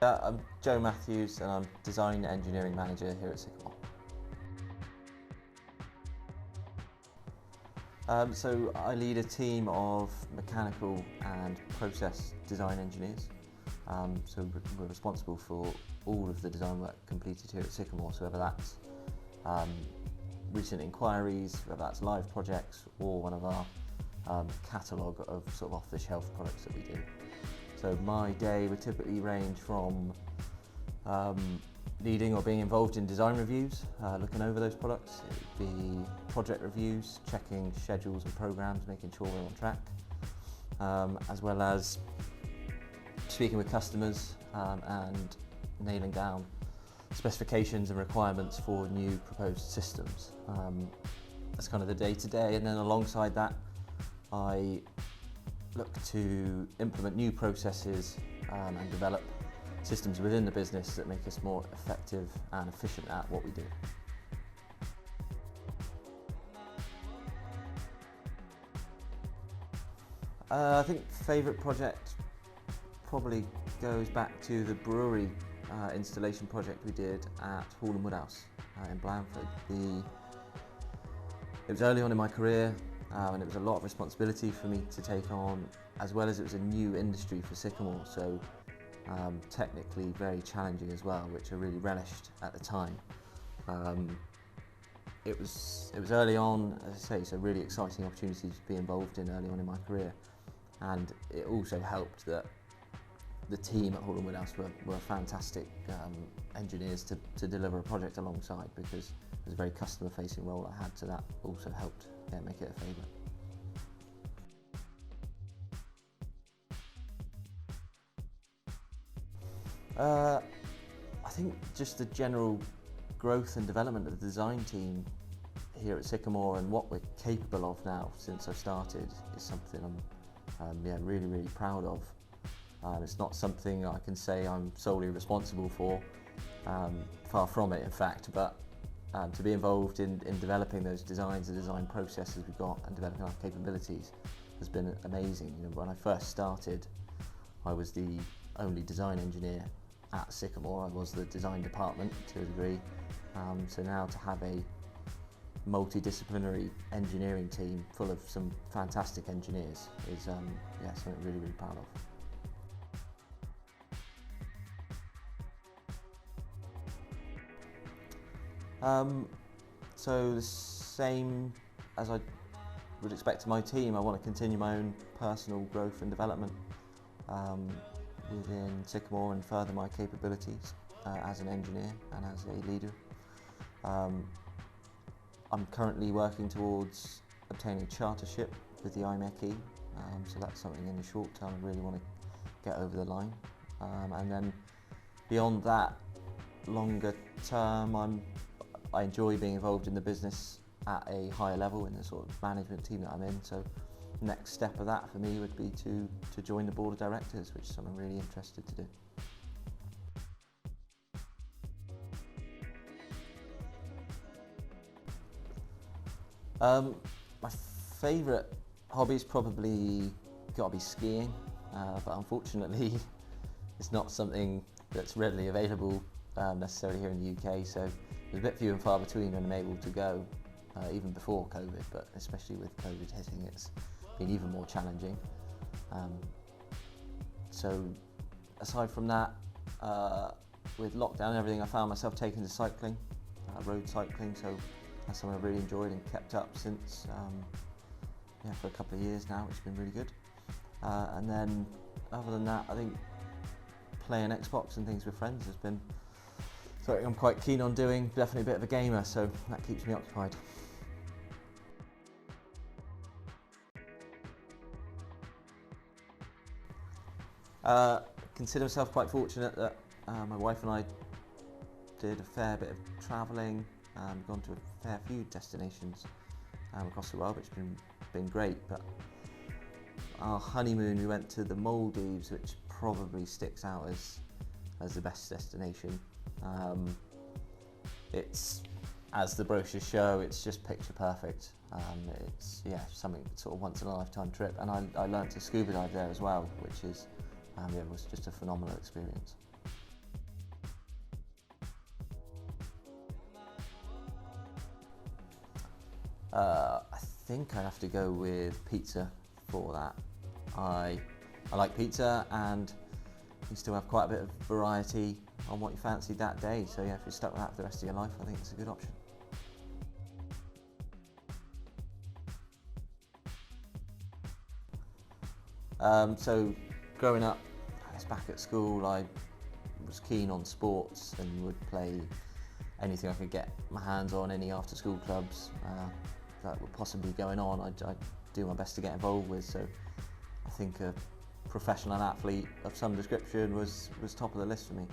I'm Joe Matthews and I'm Design Engineering Manager here at Sycamore. So I lead a team of mechanical and process design engineers. So we're responsible for all of the design work completed here at Sycamore, so whether that's recent inquiries, whether that's live projects or one of our catalogue of sort of off-the-shelf products that we do. So my day would typically range from leading or being involved in design reviews, looking over those products. It would be project reviews, checking schedules and programs, making sure we're on track, as well as speaking with customers and nailing down specifications and requirements for new proposed systems. That's kind of the day-to-day, and then alongside that I look to implement new processes and develop systems within the business that make us more effective and efficient at what we do. I think favourite project probably goes back to the brewery installation project we did at Hall and Woodhouse in Blandford. It was early on in my career and it was a lot of responsibility for me to take on, as well as it was a new industry for Sycamore, so technically very challenging as well, which I really relished at the time. It was early on, as I say, so really exciting opportunities to be involved in early on in my career, and it also helped that the team at Hall and Woodhouse were fantastic engineers to deliver a project alongside, because it was a very customer-facing role I had, so that also helped make it a favourite. I think just the general growth and development of the design team here at Sycamore and what we're capable of now since I started is something I'm really proud of. It's not something I can say I'm solely responsible for, far from it in fact, but to be involved in developing those designs, the design processes we've got and developing our capabilities has been amazing. You know, when I first started, I was the only design engineer at Sycamore. I was the design department to a degree. So now to have a multidisciplinary engineering team full of some fantastic engineers is something I'm really proud of. So the same as I would expect of my team, I want to continue my own personal growth and development within Sycamore and further my capabilities as an engineer and as a leader. I'm currently working towards obtaining chartership with the IMechE, so that's something in the short term I really want to get over the line. And then beyond that, longer term, I enjoy being involved in the business at a higher level in the sort of management team that I'm in. So next step of that for me would be to join the board of directors, which is something I'm really interested to do. My favourite hobby's probably got to be skiing, but unfortunately it's not something that's readily available necessarily here in the UK, so it's a bit few and far between when I'm able to go, even before COVID, but especially with COVID hitting, it's been even more challenging. So aside from that, with lockdown and everything, I found myself taking to cycling, road cycling, so that's something I've really enjoyed and kept up since for a couple of years now, which has been really good. And then other than that, I think playing Xbox and things with friends has been something I'm quite keen on doing. Definitely a bit of a gamer, so that keeps me occupied. Consider myself quite fortunate that my wife and I did a fair bit of travelling, gone to a fair few destinations across the world, which has been great. But our honeymoon, we went to the Maldives, which probably sticks out as the best destination. It's, as the brochures show, it's just picture perfect. It's something sort of once in a lifetime trip, and I learnt to scuba dive there as well, which is was just a phenomenal experience. I think I have to go with pizza for that. I like pizza, and you still have quite a bit of variety on what you fancied that day. So yeah, if you're stuck with that for the rest of your life, I think it's a good option. So growing up, I guess back at school, I was keen on sports and would play anything I could get my hands on, any after school clubs that were possibly going on. I'd do my best to get involved with, so I think a professional athlete of some description was top of the list for me.